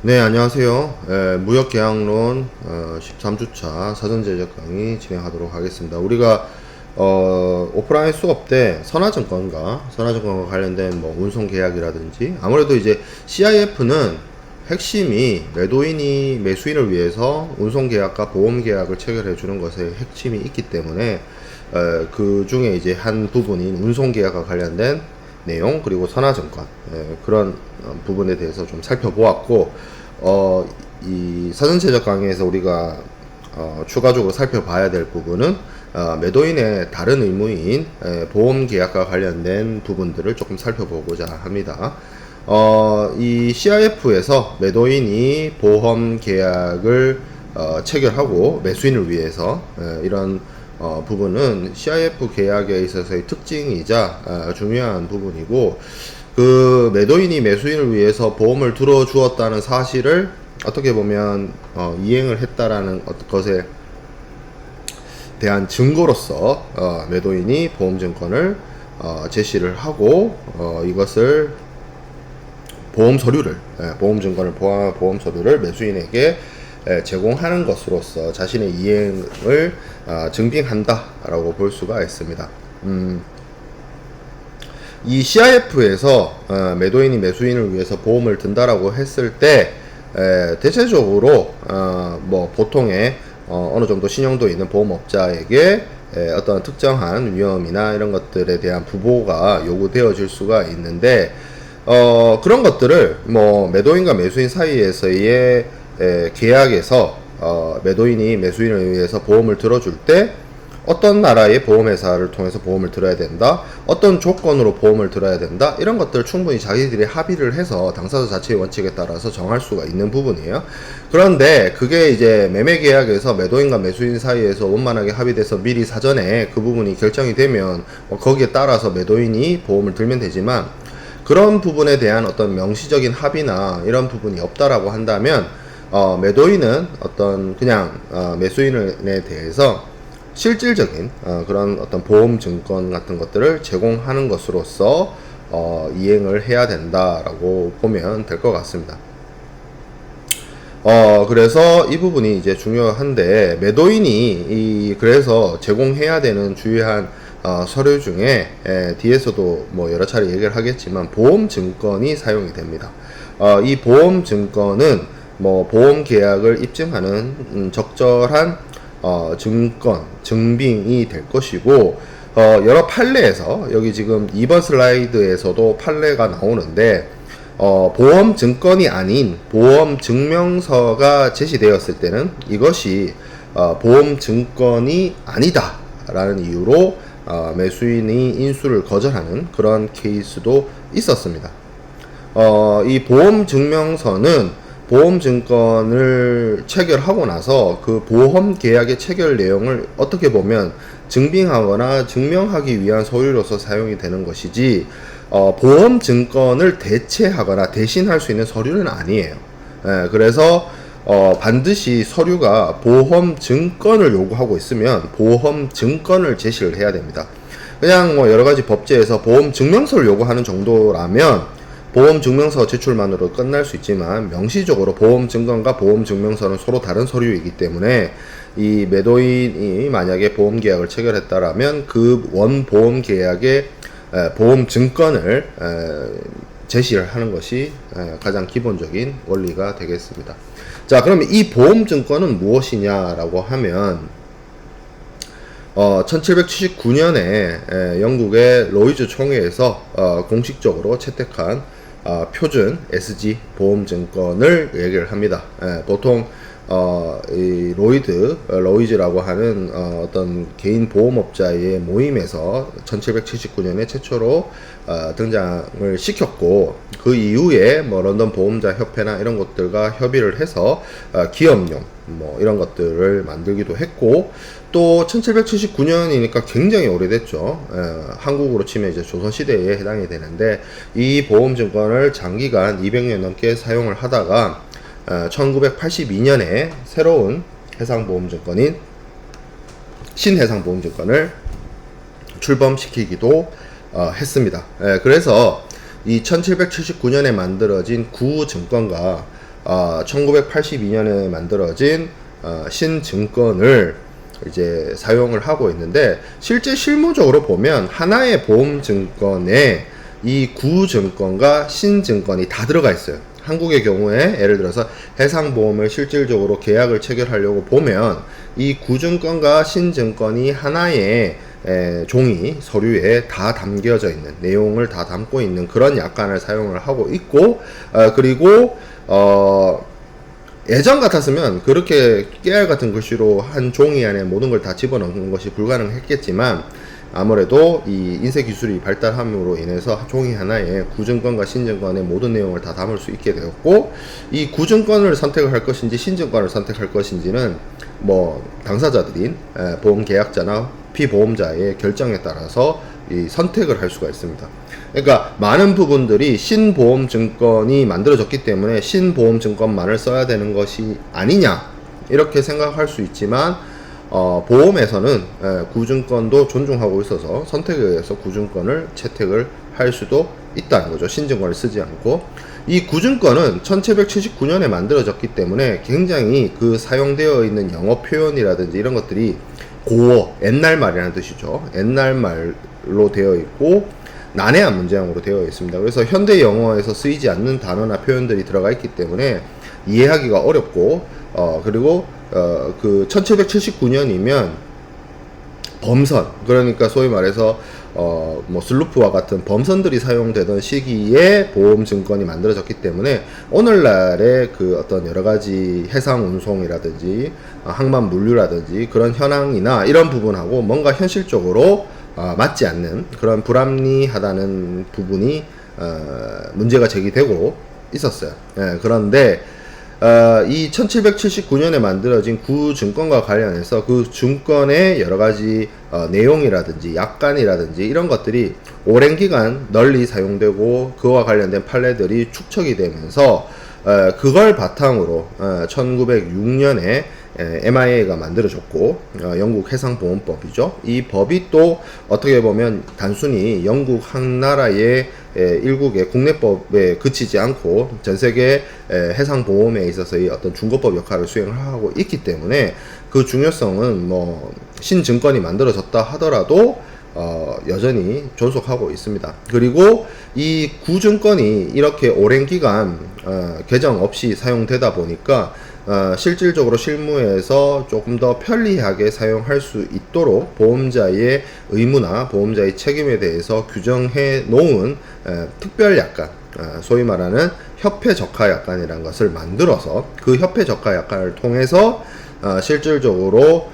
네, 안녕하세요. 무역계약론 13주차 사전제작 강의 진행하도록 하겠습니다. 우리가 오프라인 수업 때 선화증권과 관련된 뭐 운송계약이라든지 아무래도 이제 CIF는 핵심이 매도인이 매수인을 위해서 운송계약과 보험계약을 체결해 주는 것에 핵심이 있기 때문에 그 중에 이제 한 부분인 운송계약과 관련된 내용 그리고 선화증권 그런 부분에 대해서 좀 살펴보았고 이 사전체적 강의에서 우리가 추가적으로 살펴봐야 될 부분은 매도인의 다른 의무인 보험계약과 관련된 부분들을 조금 살펴보고자 합니다. 이 CIF에서 매도인이 보험계약을 체결하고 매수인을 위해서 이런 부분은 CIF 계약에 있어서의 특징이자 중요한 부분이고, 그 매도인이 매수인을 위해서 보험을 들어주었다는 사실을 어떻게 보면 이행을 했다라는 것에 대한 증거로서 매도인이 보험증권을 제시를 하고 이것을 보험증권을 포함한 보험 서류를 매수인에게 제공하는 것으로서 자신의 이행을 증빙한다라고 볼 수가 있습니다. 이 CIF에서 매도인이 매수인을 위해서 보험을 든다라고 했을 때 대체적으로 뭐 보통의 어느 정도 신용도 있는 보험업자에게 어떤 특정한 위험이나 이런 것들에 대한 부보가 요구되어질 수가 있는데, 그런 것들을 뭐 매도인과 매수인 사이에서의 계약에서 매도인이 매수인을 위해서 보험을 들어줄 때 어떤 나라의 보험회사를 통해서 보험을 들어야 된다, 어떤 조건으로 보험을 들어야 된다, 이런 것들을 충분히 자기들이 합의를 해서 당사자 자체의 원칙에 따라서 정할 수가 있는 부분이에요. 그런데 그게 이제 매매계약에서 매도인과 매수인 사이에서 원만하게 합의돼서 미리 사전에 그 부분이 결정이 되면 거기에 따라서 매도인이 보험을 들면 되지만, 그런 부분에 대한 어떤 명시적인 합의나 이런 부분이 없다라고 한다면 매도인은 어떤 그냥 매수인에 대해서 실질적인 그런 어떤 보험 증권 같은 것들을 제공하는 것으로서 이행을 해야 된다라고 보면 될 것 같습니다. 그래서 이 부분이 이제 중요한데, 매도인이 그래서 제공해야 되는 주요한 서류 중에 뒤에서도 뭐 여러 차례 얘기를 하겠지만 보험 증권이 사용이 됩니다. 이 보험 증권은 뭐 보험 계약을 입증하는 적절한 증빙이 될 것이고, 여러 판례에서 여기 지금 2번 슬라이드에서도 판례가 나오는데, 보험 증권이 아닌 보험 증명서가 제시되었을 때는 이것이 보험 증권이 아니다 라는 이유로 매수인이 인수를 거절하는 그런 케이스도 있었습니다. 이 보험 증명서는 보험증권을 체결하고 나서 그 보험 계약의 체결 내용을 어떻게 보면 증빙하거나 증명하기 위한 서류로서 사용이 되는 것이지, 보험증권을 대체하거나 대신할 수 있는 서류는 아니에요. 그래서 반드시 서류가 보험증권을 요구하고 있으면 보험증권을 제시를 해야 됩니다. 그냥 뭐 여러가지 법제에서 보험증명서를 요구하는 정도라면 보험증명서 제출만으로 끝날 수 있지만, 명시적으로 보험증권과 보험증명서는 서로 다른 서류이기 때문에 이 매도인이 만약에 보험계약을 체결했다라면 그 원보험계약의 보험증권을 제시를 하는 것이 가장 기본적인 원리가 되겠습니다. 자, 그러면 이 보험증권은 무엇이냐라고 하면 1779년에 영국의 로이즈 총회에서 공식적으로 채택한 표준 SG 보험증권을 얘기를 합니다. 보통 이 로이즈라고 하는 어떤 개인 보험업자의 모임에서 1779년에 최초로 등장을 시켰고, 그 이후에 뭐 런던 보험자 협회나 이런 것들과 협의를 해서 기업용 뭐 이런 것들을 만들기도 했고, 또 1779년이니까 굉장히 오래됐죠. 한국으로 치면 이제 조선시대에 해당이 되는데, 이 보험증권을 장기간 200년 넘게 사용을 하다가 1982년에 새로운 해상보험증권인 신해상보험증권을 출범시키기도 했습니다. 그래서 이 1779년에 만들어진 구증권과 1982년에 만들어진 신증권을 이제 사용을 하고 있는데, 실제 실무적으로 보면 하나의 보험증권에 이 구증권과 신증권이 다 들어가 있어요. 한국의 경우에 예를 들어서 해상보험을 실질적으로 계약을 체결하려고 보면 이 구증권과 신증권이 하나의 종이 서류에 다 담겨져 있는, 내용을 다 담고 있는 그런 약관을 사용을 하고 있고, 그리고 예전 같았으면 그렇게 깨알 같은 글씨로 한 종이 안에 모든 걸 다 집어넣는 것이 불가능했겠지만, 아무래도 이 인쇄 기술이 발달함으로 인해서 종이 하나에 구증권과 신증권의 모든 내용을 다 담을 수 있게 되었고, 이 구증권을 선택을 할 것인지 신증권을 선택할 것인지는 뭐 당사자들인 보험계약자나 피보험자의 결정에 따라서 이 선택을 할 수가 있습니다. 그러니까 많은 부분들이 신보험증권이 만들어졌기 때문에 신보험증권만을 써야 되는 것이 아니냐, 이렇게 생각할 수 있지만, 보험에서는 구증권도 존중하고 있어서 선택에 의해서 구증권을 채택을 할 수도 있다는 거죠. 신증권을 쓰지 않고. 이 구증권은 1779년에 만들어졌기 때문에 굉장히 그 사용되어 있는 영어 표현이라든지 이런 것들이 고어, 옛날 말이라는 뜻이죠. 옛날 말로 되어 있고 난해한 문장으로 되어 있습니다. 그래서 현대 영어에서 쓰이지 않는 단어나 표현들이 들어가 있기 때문에 이해하기가 어렵고, 그리고 그 1779년이면 범선, 그러니까 소위 말해서 뭐 슬루프와 같은 범선들이 사용되던 시기에 보험증권이 만들어졌기 때문에 오늘날의 그 어떤 여러가지 해상 운송이라든지 항만 물류라든지 그런 현황이나 이런 부분하고 뭔가 현실적으로 맞지 않는 그런 불합리하다는 부분이 문제가 제기되고 있었어요. 그런데 이 1779년에 만들어진 구증권과 관련해서 그 증권의 여러가지 내용이라든지 약관이라든지 이런 것들이 오랜 기간 널리 사용되고 그와 관련된 판례들이 축적이 되면서 그걸 바탕으로 1906년에 MIA가 만들어졌고, 영국 해상보험법이죠. 이 법이 또 어떻게 보면 단순히 영국 한 나라의 일국의 국내법에 그치지 않고 전 세계 해상보험에 있어서의 어떤 중거법 역할을 수행하고 있기 때문에 그 중요성은 뭐 신증권이 만들어졌다 하더라도 여전히 존속하고 있습니다. 그리고 이 구증권이 이렇게 오랜 기간 개정 없이 사용되다 보니까 실질적으로 실무에서 조금 더 편리하게 사용할 수 있도록 보험자의 의무나 보험자의 책임에 대해서 규정해 놓은 특별 약관, 소위 말하는 협회 적하 약관이라는 것을 만들어서 그 협회 적하 약관을 통해서 실질적으로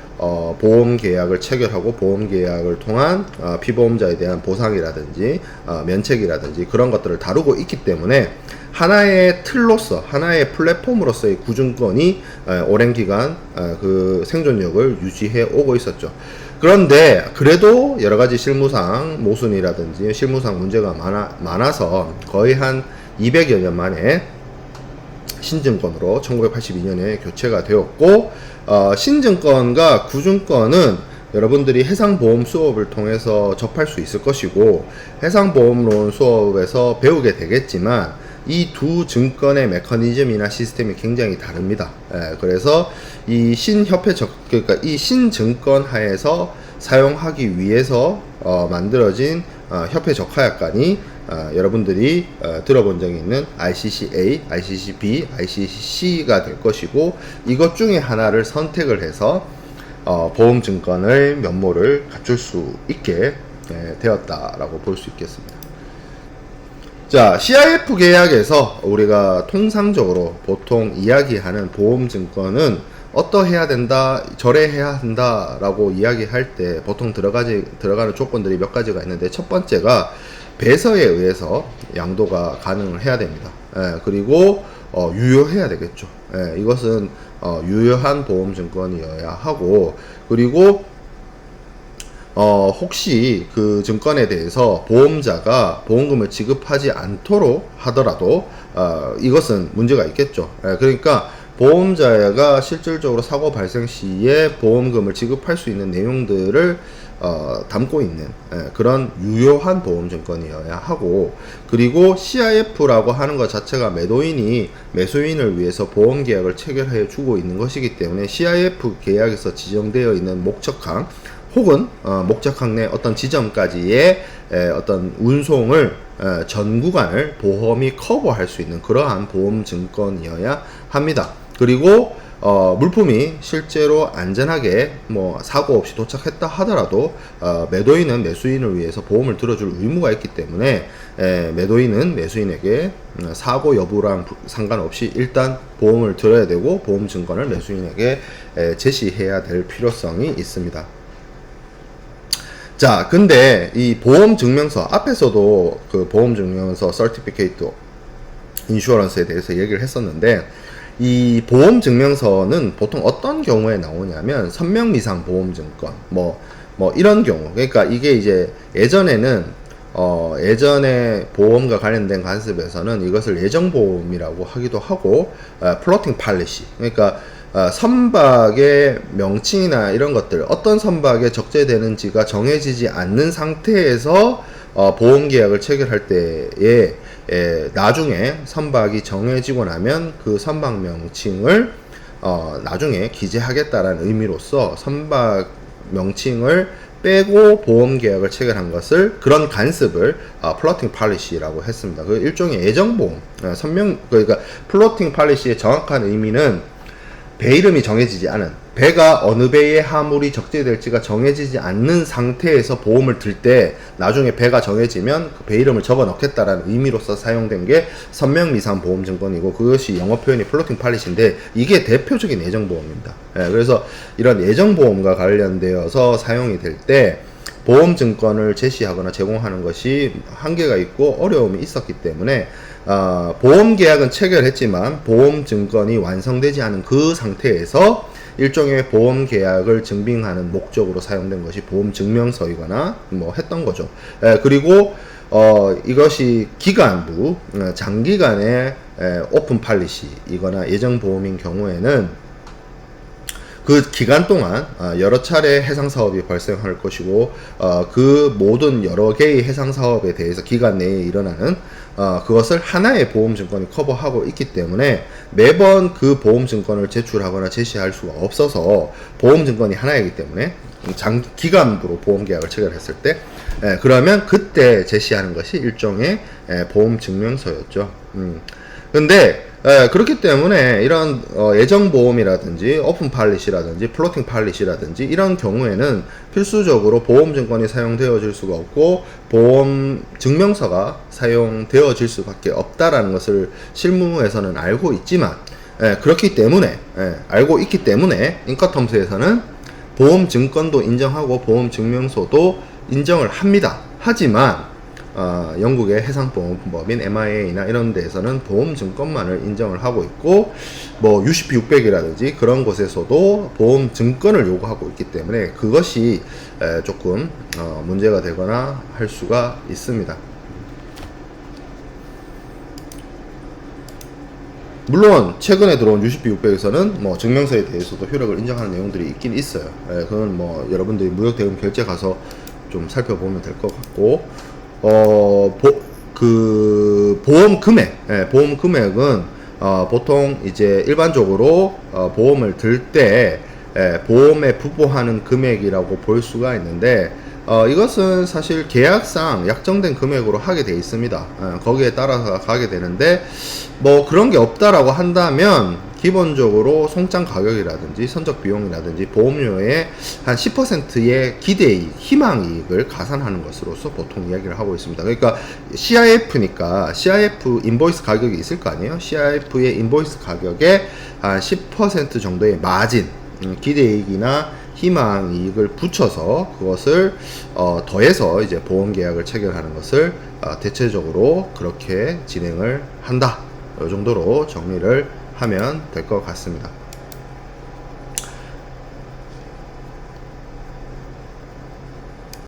보험 계약을 체결하고 보험 계약을 통한 피보험자에 대한 보상이라든지 면책이라든지 그런 것들을 다루고 있기 때문에 하나의 틀로서, 하나의 플랫폼으로서의 구증권이 오랜 기간 그 생존력을 유지해 오고 있었죠. 그런데 그래도 여러가지 실무상 모순이라든지 실무상 문제가 많아서 거의 한 200여 년 만에 신증권으로 1982년에 교체가 되었고, 신증권과 구증권은 여러분들이 해상보험 수업을 통해서 접할 수 있을 것이고 해상보험론 수업에서 배우게 되겠지만, 이 두 증권의 메커니즘이나 시스템이 굉장히 다릅니다. 그래서 이 그러니까 이 신증권 하에서 사용하기 위해서 만들어진 협회 적하 약관이 여러분들이 들어본 적이 있는 ICC-A, ICC-B, ICC-C가 될 것이고, 이것 중에 하나를 선택을 해서 보험증권의 면모를 갖출 수 있게 되었다라고 볼 수 있겠습니다. 자, CIF 계약에서 우리가 통상적으로 보통 이야기하는 보험증권은 어떠해야 된다, 저래해야 한다 라고 이야기할 때 보통 들어가는 조건들이 몇 가지가 있는데, 첫 번째가 배서에 의해서 양도가 가능을 해야 됩니다. 그리고 유효해야 되겠죠. 이것은 유효한 보험증권이어야 하고, 그리고 혹시 그 증권에 대해서 보험자가 보험금을 지급하지 않도록 하더라도 이것은 문제가 있겠죠. 그러니까 보험자가 실질적으로 사고 발생 시에 보험금을 지급할 수 있는 내용들을 담고 있는 그런 유효한 보험증권이어야 하고, 그리고 CIF라고 하는 것 자체가 매도인이 매수인을 위해서 보험계약을 체결해 주고 있는 것이기 때문에 CIF 계약에서 지정되어 있는 목적항 혹은 목적항 내 어떤 지점까지의 어떤 운송을 전 구간을 보험이 커버할 수 있는 그러한 보험증권이어야 합니다. 그리고 물품이 실제로 안전하게 뭐 사고 없이 도착했다 하더라도 매도인은 매수인을 위해서 보험을 들어줄 의무가 있기 때문에 매도인은 매수인에게 사고 여부랑 상관없이 일단 보험을 들어야 되고 보험증권을 매수인에게 제시해야 될 필요성이 있습니다. 자, 근데 이 보험증명서 앞에서도 그 보험증명서 Certificate Insurance에 대해서 얘기를 했었는데, 이 보험증명서는 보통 어떤 경우에 나오냐면 선명미상 보험증권 뭐 이런 경우, 그러니까 이게 이제 예전에는 예전에 보험과 관련된 관습에서는 이것을 예정보험이라고 하기도 하고 플로팅 팔리시, 그러니까 선박의 명칭이나 이런 것들, 어떤 선박에 적재되는지가 정해지지 않는 상태에서 보험계약을 체결할 때에 나중에 선박이 정해지고 나면 그 선박 명칭을 나중에 기재하겠다라는 의미로서 선박 명칭을 빼고 보험계약을 체결한 것을, 그런 간습을 플로팅 팔리시라고 했습니다. 그 일종의 예정보험, 그러니까 플로팅 팔리시의 정확한 의미는 배 이름이 정해지지 않은, 배가 어느 배에 화물이 적재될지가 정해지지 않는 상태에서 보험을 들 때 나중에 배가 정해지면 그 배 이름을 적어 넣겠다라는 의미로서 사용된 게 선명미상 보험증권이고, 그것이 영어 표현이 플로팅 팔리시인데 이게 대표적인 예정보험입니다. 그래서 이런 예정보험과 관련되어서 사용이 될 때 보험증권을 제시하거나 제공하는 것이 한계가 있고 어려움이 있었기 때문에 보험계약은 체결했지만 보험증권이 완성되지 않은 그 상태에서 일종의 보험계약을 증빙하는 목적으로 사용된 것이 보험증명서이거나 뭐 했던 거죠. 그리고 이것이 기간부, 장기간의 오픈 팔리시이거나 예정보험인 경우에는 그 기간 동안 여러 차례 해상 사업이 발생할 것이고, 그 모든 여러 개의 해상 사업에 대해서 기간 내에 일어나는 그것을 하나의 보험증권이 커버하고 있기 때문에 매번 그 보험증권을 제출하거나 제시할 수가 없어서, 보험증권이 하나이기 때문에 기간부로 보험계약을 체결했을 때 그러면 그때 제시하는 것이 일종의 보험증명서였죠. 근데 그렇기 때문에 이런 예정보험이라든지 오픈 팔리시라든지 플로팅 팔리시라든지 이런 경우에는 필수적으로 보험증권이 사용되어질 수가 없고 보험 증명서가 사용되어질 수밖에 없다라는 것을 실무에서는 알고 있지만, 그렇기 때문에 알고 있기 때문에 인커텀스에서는 보험증권도 인정하고 보험증명서도 인정을 합니다. 하지만 영국의 해상보험법인 MIA나 이런 데에서는 보험증권만을 인정을 하고 있고, 뭐 UCP 600이라든지 그런 곳에서도 보험증권을 요구하고 있기 때문에 그것이 조금 문제가 되거나 할 수가 있습니다. 물론 최근에 들어온 UCP 600에서는 뭐 증명서에 대해서도 효력을 인정하는 내용들이 있긴 있어요. 그건 뭐 여러분들이 무역대금 결제 가서 좀 살펴보면 될 것 같고, 보험 금액, 보험 금액은 보통 이제 일반적으로 보험을 들 때 보험에 부과하는 금액이라고 볼 수가 있는데, 이것은 사실 계약상 약정된 금액으로 하게 돼 있습니다. 거기에 따라서 가게 되는데, 뭐 그런 게 없다라고 한다면 기본적으로 송장 가격이라든지 선적 비용이라든지 보험료의 한 10%의 기대이익, 희망이익을 가산하는 것으로서 보통 이야기를 하고 있습니다. 그러니까 CIF니까 CIF 인보이스 가격이 있을 거 아니에요. CIF의 인보이스 가격에 한 10% 정도의 마진, 기대이익이나 희망이익을 붙여서 그것을 더해서 이제 보험계약을 체결하는 것을 대체적으로 그렇게 진행을 한다. 이 정도로 정리를 하면 될 것 같습니다.